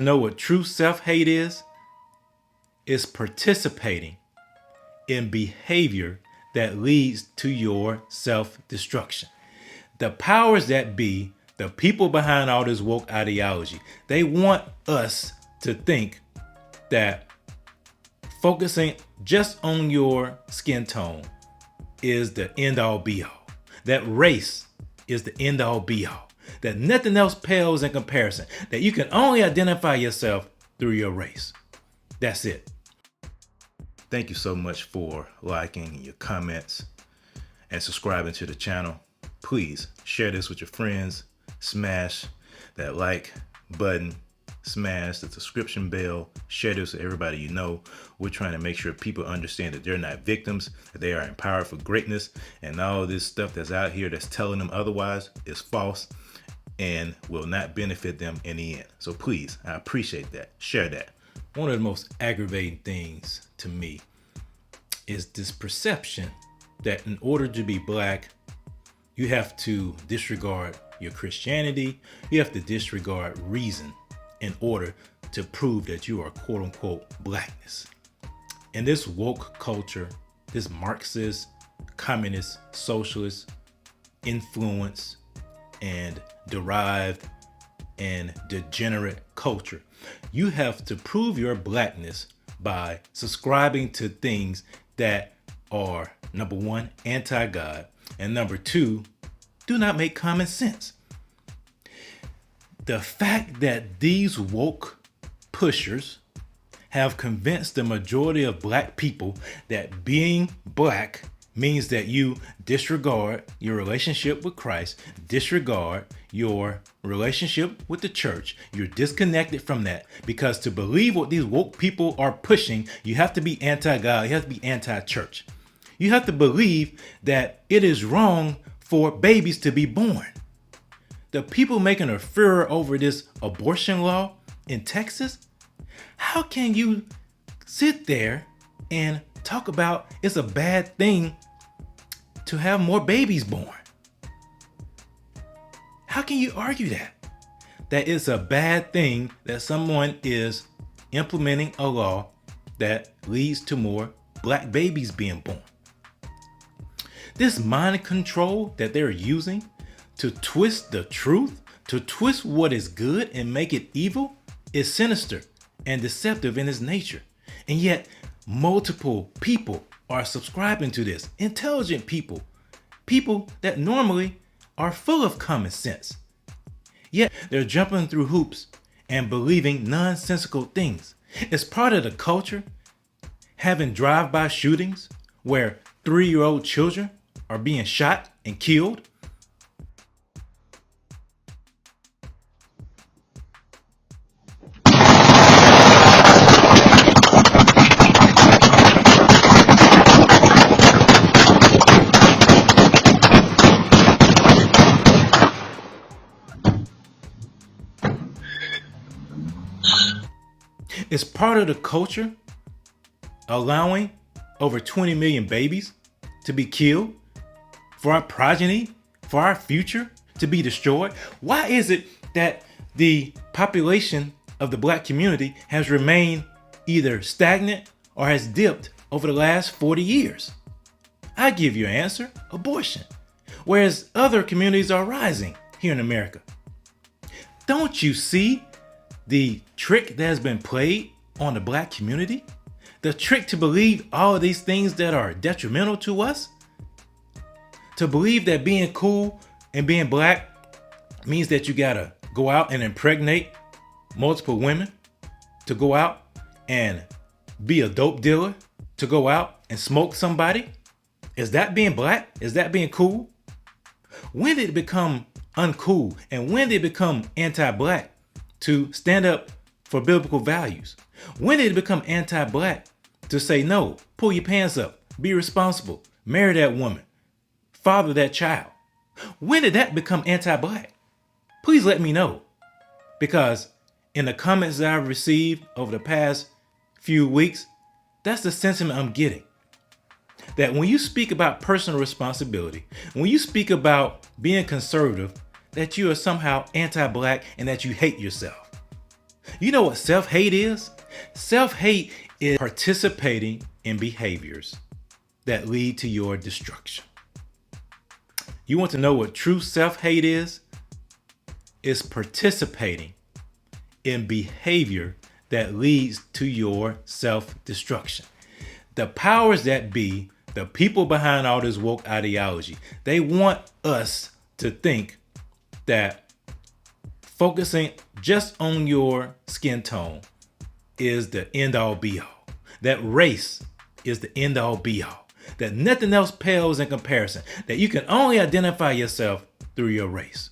know what true self-hate is? It's participating in behavior that leads to your self-destruction. The powers that be, the people behind all this woke ideology, they want us to think that focusing just on your skin tone is the end all be all. That race is the end all be all. That nothing else pales in comparison. That you can only identify yourself through your race. That's it. Thank you so much for liking your comments and subscribing to the channel. Please share this with your friends. Smash that like button. Smash the subscription bell. Share this with everybody you know. We're trying to make sure people understand that they're not victims, that they are empowered for greatness, and all this stuff that's out here that's telling them otherwise is false and will not benefit them in the end. So please, I appreciate that. Share that. One of the most aggravating things to me is this perception that in order to be black, you have to disregard your Christianity, you have to disregard reason in order to prove that you are quote unquote blackness. In this woke culture, this Marxist, communist, socialist influence and derived and degenerate culture, you have to prove your blackness by subscribing to things that are, number one, anti-God, and number two, do not make common sense. The fact that these woke pushers have convinced the majority of black people that being black means that you disregard your relationship with Christ, disregard your relationship with the church. You're disconnected from that, because to believe what these woke people are pushing, you have to be anti-God, you have to be anti-church. You have to believe that it is wrong for babies to be born. The people making a furor over this abortion law in Texas, how can you sit there and talk about it's a bad thing to have more babies born? How can you argue that? That it's a bad thing that someone is implementing a law that leads to more black babies being born. This mind control that they're using to twist the truth, to twist what is good and make it evil, is sinister and deceptive in its nature. And yet multiple people are subscribing to this. Intelligent people, people that normally are full of common sense. Yet they're jumping through hoops and believing nonsensical things. It's part of the culture, having drive-by shootings where 3-year-old children are being shot and killed. It's part of the culture allowing over 20 million babies to be killed, for our progeny, for our future to be destroyed. Why is it that the population of the black community has remained either stagnant or has dipped over the last 40 years? I give you an answer: abortion. Whereas other communities are rising here in America. Don't you see the trick that has been played on the black community? The trick to believe all of these things that are detrimental to us? To believe that being cool and being black means that you gotta go out and impregnate multiple women, to go out and be a dope dealer, to go out and smoke somebody? Is that being black? Is that being cool? When did it become uncool, and when did it become anti-black to stand up for biblical values? When did it become anti-black to say, no, pull your pants up, be responsible, marry that woman, father that child? When did that become anti-black? Please let me know, because in the comments that I've received over the past few weeks, that's the sentiment I'm getting. That when you speak about personal responsibility, when you speak about being conservative, that you are somehow anti-black and that you hate yourself. You know what self-hate is? Self-hate is participating in behaviors that lead to your destruction. You want to know what true self-hate is? It's participating in behavior that leads to your self-destruction. The powers that be, the people behind all this woke ideology, they want us to think that focusing just on your skin tone is the end all be all. That race is the end all be all. That nothing else pales in comparison. That you can only identify yourself through your race.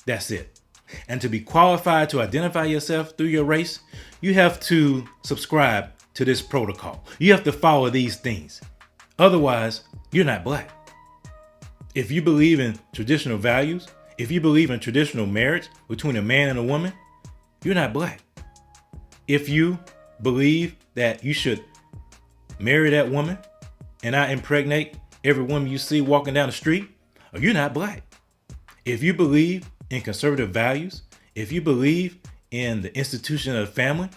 That's it. And to be qualified to identify yourself through your race, you have to subscribe to this protocol. You have to follow these things. Otherwise, you're not black. If you believe in traditional values, if you believe in traditional marriage between a man and a woman, you're not black. If you believe that you should marry that woman and not impregnate every woman you see walking down the street, you're not black. If you believe in conservative values, if you believe in the institution of the family,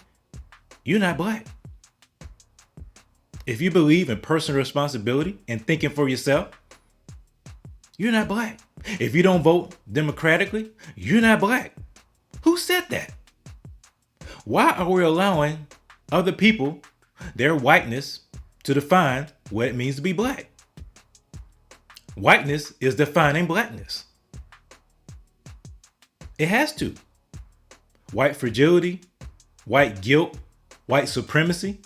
you're not black. If you believe in personal responsibility and thinking for yourself, you're not black. If you don't vote democratically, you're not black. Who said that? Why are we allowing other people, their whiteness, to define what it means to be black? Whiteness is defining blackness. It has to. White fragility, white guilt, white supremacy.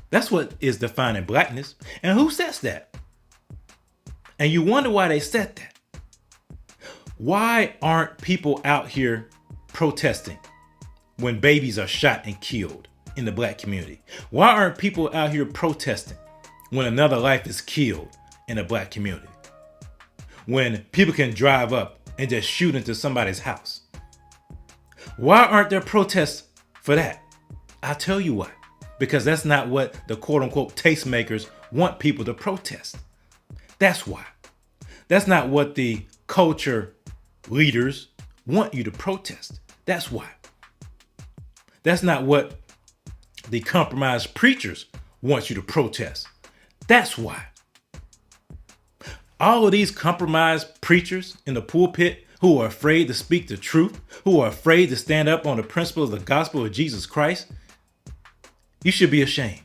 That's what is defining blackness. And who says that? And you wonder why they said that. Why aren't people out here protesting when babies are shot and killed in the black community? Why aren't people out here protesting when another life is killed in the black community? When people can drive up and just shoot into somebody's house? Why aren't there protests for that? I'll tell you why. Because that's not what the quote unquote tastemakers want people to protest. That's why. That's not what the culture leaders want you to protest. That's why. That's not what the compromised preachers want you to protest. That's why. All of these compromised preachers in the pulpit who are afraid to speak the truth, who are afraid to stand up on the principles of the gospel of Jesus Christ, you should be ashamed.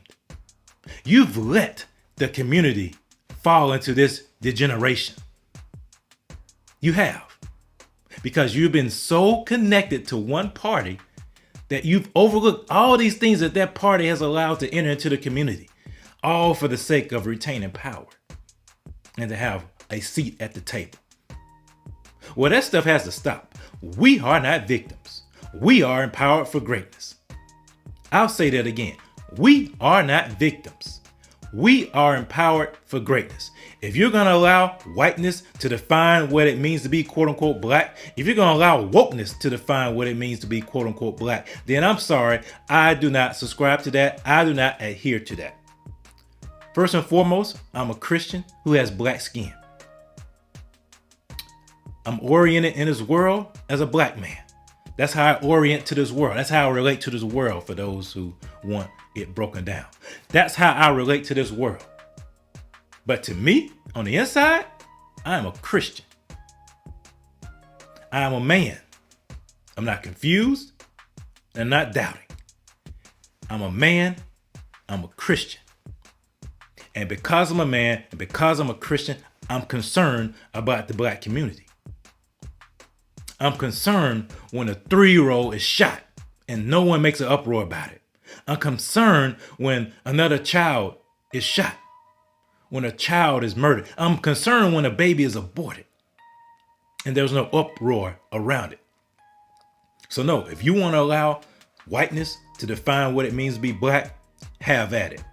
You've let the community fall into this degeneration. You have. Because you've been so connected to one party that you've overlooked all these things that that party has allowed to enter into the community, all for the sake of retaining power and to have a seat at the table. Well, that stuff has to stop. We are not victims. We are empowered for greatness. I'll say that again. We are not victims. We are empowered for greatness. If you're going to allow whiteness to define what it means to be quote unquote black, if you're going to allow wokeness to define what it means to be quote unquote black, then I'm sorry, I do not subscribe to that. I do not adhere to that. First and foremost, I'm a Christian who has black skin. I'm oriented in this world as a black man. That's how I orient to this world. That's how I relate to this world for those who want it broken down. That's how I relate to this world. But to me, on the inside, I am a Christian. I am a man. I'm not confused. I'm not doubting. I'm a man. I'm a Christian. And because I'm a man and because I'm a Christian, I'm concerned about the black community. I'm concerned when a 3-year-old is shot and no one makes an uproar about it. I'm concerned when another child is shot, when a child is murdered. I'm concerned when a baby is aborted and there's no uproar around it. So no, if you want to allow whiteness to define what it means to be black, have at it.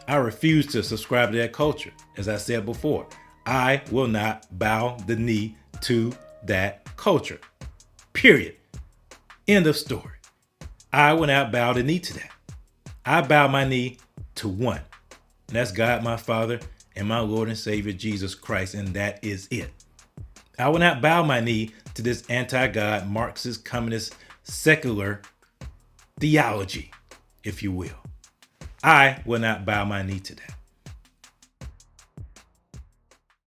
I refuse to subscribe to that culture. As I said before, I will not bow the knee to that culture. Period. End of story. I will not bow the knee to that. I bow my knee to one. And that's God, my Father, and my Lord and Savior, Jesus Christ. And that is it. I will not bow my knee to this anti-God, Marxist, communist, secular theology, if you will. I will not bow my knee to that.